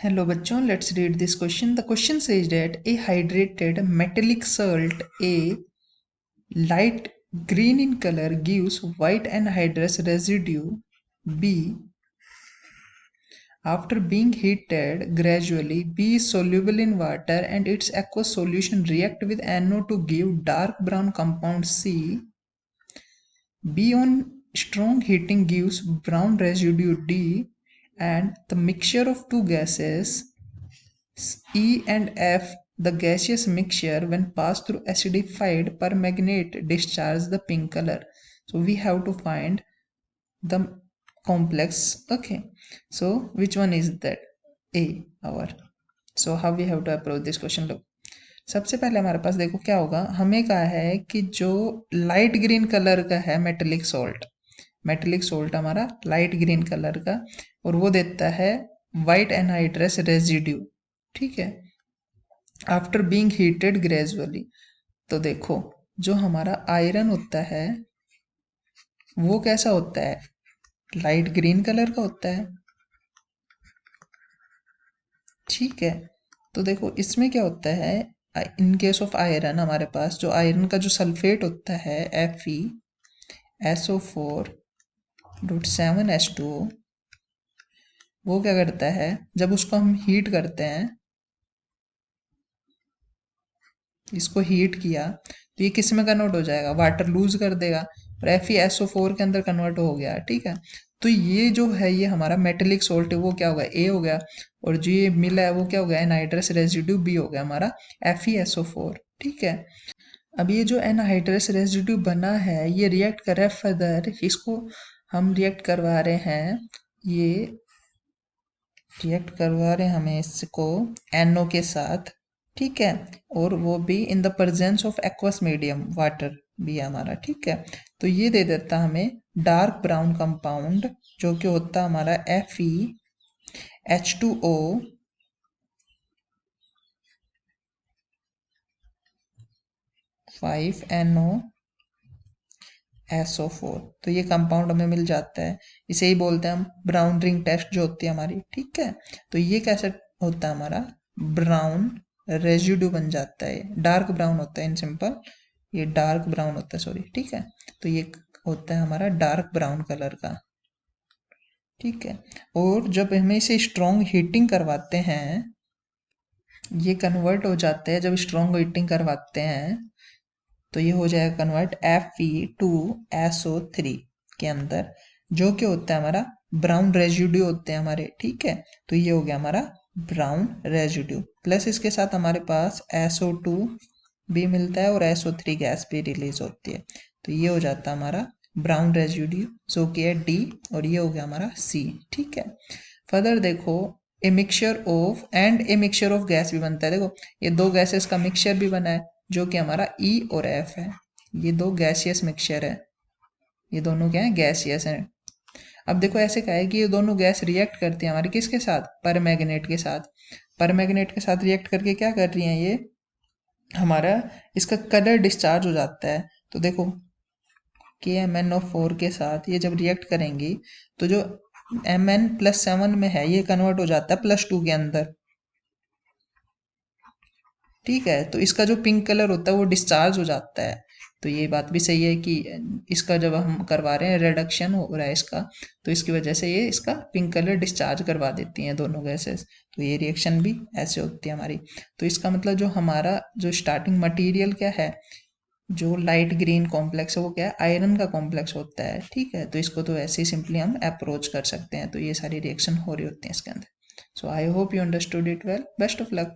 Hello बच्चों, let's read this question. The question says that a hydrated metallic salt A, light green in color, gives white anhydrous residue B. After being heated gradually, B is soluble in water and its aqueous solution react with NO to give dark brown compound C. B on strong heating gives brown residue D, and the mixture of two gases E and F, the gaseous mixture when passed through acidified permanganate discharge the pink color. So we have to find the complex. Okay, so which one is that? A, our. So how we have to approach this question? Look, सबसे पहले हमारे पास देखो क्या होगा, हमें कहा है कि जो लाइट ग्रीन कलर का है मेटेलिक सोल्ट हमारा लाइट ग्रीन कलर का, और वो देता है वाइट एनहाइड्रस रेजिड्यू, ठीक है, आफ्टर बीइंग हीटेड ग्रेजुअली। तो देखो जो हमारा आयरन होता है वो कैसा होता है, लाइट ग्रीन कलर का होता है, ठीक है। तो देखो इसमें क्या होता है, इन केस ऑफ आयरन हमारे पास जो आयरन का जो सल्फेट होता है FeSO4.7H2O, वो क्या करता है, जब उसको हम हीट करते हैं, इसको हीट किया तो ये किस में कन्वर्ट हो जाएगा, वाटर लूज कर देगा और FeSO4 के अंदर कन्वर्ट हो गया, ठीक है। तो ये जो है ये हमारा मेटेलिक सोल्ट है वो क्या होगा, A हो गया, और जो ये मिला है वो क्या हो गया, एनहाइड्रस रेजिड्यू B हो गया हमारा FeSO4, ठीक है। अब ये जो एनहाइड्रस रेजिड्यू बना है ये रिएक्ट कर रहा है फर्दर, इसको हम रिएक्ट करवा रहे हैं, ये रिएक्ट करवा रहे हैं हमें इसको NO के साथ, ठीक है, और वो भी in the presence of aqueous medium, water भी है हमारा, ठीक है। तो ये दे देता हमें डार्क ब्राउन कंपाउंड जो कि होता है हमारा FeH2O 5NOSO4। तो ये कंपाउंड हमें मिल जाता है, इसे ही बोलते हैं हम ब्राउन रिंग टेस्ट जो होती है हमारी, ठीक है। तो ये कैसे होता है, हमारा ब्राउन रेजिड्यू बन जाता है, डार्क ब्राउन होता है इन सिंपल, ये डार्क ब्राउन होता है, सॉरी, ठीक है। तो ये होता है हमारा डार्क ब्राउन कलर का, ठीक है। और जब हमें इसे स्ट्रॉन्ग हीटिंग करवाते हैं, ये कन्वर्ट हो जाते हैं, जब स्ट्रॉन्ग हीटिंग करवाते हैं तो ये हो जाएगा कन्वर्ट Fe2SO3 के अंदर, जो कि होता है हमारा ब्राउन रेजिड्यू होते हैं हमारे, ठीक है। तो ये हो गया हमारा ब्राउन रेजिड्यू, प्लस इसके साथ हमारे पास SO2 भी मिलता है और SO3 गैस भी रिलीज होती है। तो ये हो जाता है हमारा ब्राउन रेजिड्यू जो कि है D, और ये हो गया हमारा C, ठीक है। फर्दर देखो ए मिक्सचर ऑफ गैस भी बनता है, देखो ये दो गैसेस का मिक्सचर भी बना है जो कि हमारा E और F है, ये दो गैसियस मिक्सचर है, ये दोनों क्या है, गैसियस हैं। अब देखो ऐसे कहा है कि ये दोनों गैस रिएक्ट करती है हमारे किसके साथ, परमैंगनेट के साथ, परमैंगनेट के साथ रिएक्ट करके क्या कर रही हैं, ये हमारा इसका कलर डिस्चार्ज हो जाता है। तो देखो KMnO4 के साथ ये जब रिएक्ट करेंगी तो जो Mn+7 में है ये कन्वर्ट हो जाता है +2 के अंदर, ठीक है। तो इसका जो पिंक कलर होता है वो डिस्चार्ज हो जाता है। तो ये बात भी सही है कि इसका जब हम करवा रहे हैं रिडक्शन हो रहा है इसका, तो इसकी वजह से ये इसका पिंक कलर डिस्चार्ज करवा देती हैं दोनों गैसेस। तो ये रिएक्शन भी ऐसे होती है हमारी। तो इसका मतलब जो हमारा जो स्टार्टिंग मटेरियल क्या है, जो लाइट ग्रीन कॉम्प्लेक्स है वो क्या है, आयरन का कॉम्प्लेक्स होता है, ठीक है। तो इसको तो ऐसे ही सिंपली हम अप्रोच कर सकते हैं। तो ये सारी रिएक्शन हो रही होती हैं इसके अंदर। So I hope you understood it well, best of luck.